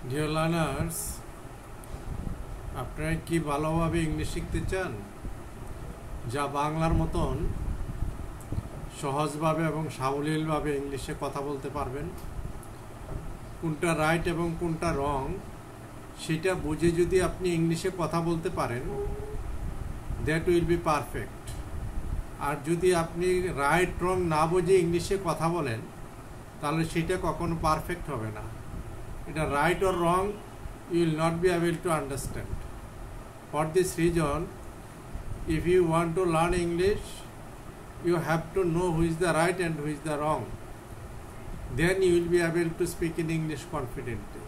Dear learners, আপনারা কি ভালোভাবে ইংলিশ শিখতে চান, যা বাংলার মতন সহজভাবে এবং সাবলীলভাবে ইংলিশে কথা বলতে পারবেন? কোনটা রাইট এবং কোনটা রং সেটা বুঝে যদি আপনি ইংলিশে কথা বলতে পারেন, দ্যাট উইল বি পারফেক্ট। আর যদি আপনি রাইট রং না বুঝে ইংলিশে কথা বলেন, তাহলে সেটা কখনো পারফেক্ট হবে না। এটা right or wrong, you will not be able to understand. For this reason, if you want to learn English, you have to know who is the right and who is the wrong. Then you will be able to speak in English confidently.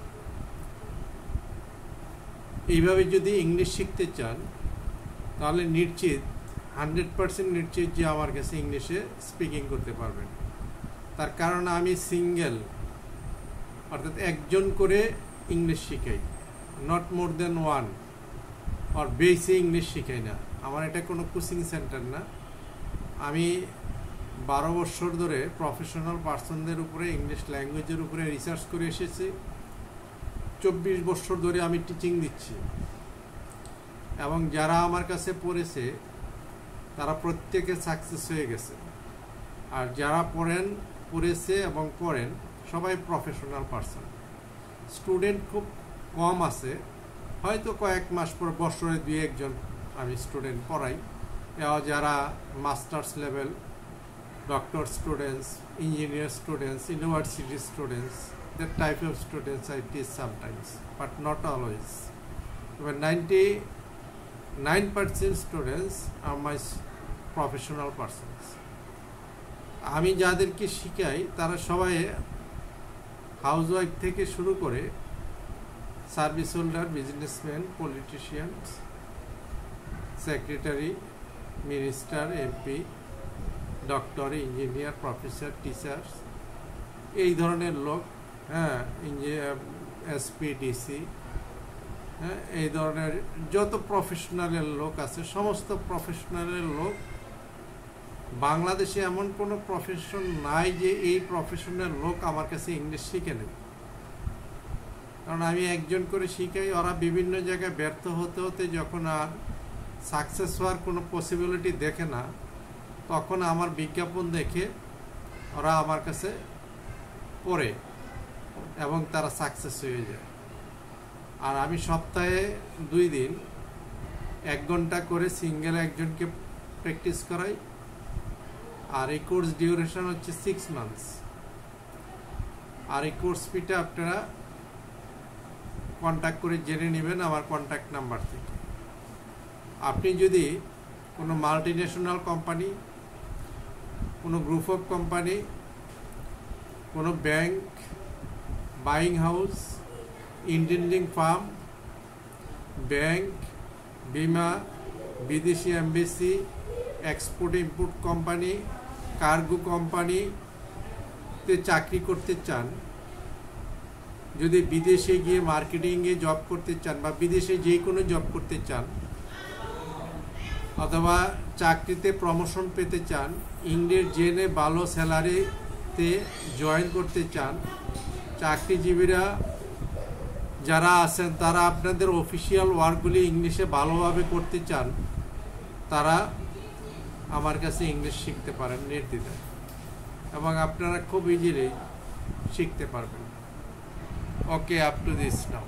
এইভাবে যদি English শিখতে চান, তাহলে নিশ্চিত 100% নিশ্চিত যে আমার কাছে ইংলিশে স্পিকিং করতে পারবেন। তার কারণ আমি সিঙ্গেল, অর্থাৎ একজন করে ইংলিশ শিখাই, নট মোর দেন ওয়ান, আর বেশি ইংলিশ শিখাই না। আমার এটা কোনো কোচিং সেন্টার না। আমি 12 বছর ধরে প্রফেশনাল পার্সনদের উপরে ইংলিশ ল্যাঙ্গুয়েজের উপরে রিসার্চ করে এসেছি। 24 বছর ধরে আমি টিচিং দিচ্ছি, এবং যারা আমার কাছে পড়েছে তারা প্রত্যেকে সাকসেস হয়ে গেছে। আর যারা পড়েছে এবং পড়েন সবাই প্রফেশনাল পার্সন। স্টুডেন্ট খুব কম আছে, হয়তো কয়েক মাস পর বছরে 2-1 জন আমি স্টুডেন্ট পড়াই। যারা masters level, doctor students, engineer students, university students, that type of students I teach sometimes, but not always. But 99% students are my professional persons. আমি যাদেরকে শিখাই তারা সবাই হাউসওয়াইফ থেকে শুরু করে service holder, businessman, politicians, secretary, minister, MP, doctor, engineer, professor, teachers, এই ধরনের লোক। এসপি, ডিসি, এই ধরনের যত প্রফেশনালের লোক আছে, সমস্ত প্রফেশনালের লোক। বাংলাদেশে এমন কোনো প্রফেশন নাই যে এই প্রফেশনের লোক আমার কাছে ইংলিশ শিখে নেই। কারণ আমি একজন করে শিখাই, ওরা বিভিন্ন জায়গায় ব্যর্থ হতে হতে যখন আর সাকসেস হওয়ার কোনো পসিবিলিটি দেখে না, তখন আমার বিজ্ঞাপন দেখে ওরা আমার কাছে পড়ে এবং তারা সাকসেস হয়ে যায়। আর আমি সপ্তাহে 2 দিন 1 ঘন্টা করে সিঙ্গেল একজনকে প্র্যাকটিস করাই। আর এই কোর্স ডিউরেশন হচ্ছে 6 মান্থস। আর এই কোর্স ফিটা আপনারা কন্ট্যাক্ট করে জেনে নেবেন আমার কন্ট্যাক্ট নাম্বার থেকে। আপনি যদি কোনো মাল্টিন্যাশনাল কোম্পানি, কোনো গ্রুপ অফ কোম্পানি, কোনো bank, buying house, engineering farm, bank, বিমা, বিদেশি embassy, export import company, cargo কোম্পানিতে চাকরি করতে চান, যদি বিদেশে গিয়ে মার্কেটিংয়ে জব করতে চান, বা বিদেশে যে কোনো জব করতে চান, অথবা চাকরিতে প্রমোশন পেতে চান, ইংরেজ জেনে ভালো স্যালারিতে জয়েন করতে চান, চাকরিজীবীরা যারা আছেন তারা আপনাদের অফিসিয়াল ওয়ার্কগুলি ইংলিশে ভালোভাবে করতে চান, তারা আমার কাছে ইংলিশ শিখতে পারেন নির্দ্বিধায়, এবং আপনারা খুব ইজিলি শিখতে পারবেন। ওকে, আপ টু দিস নাও।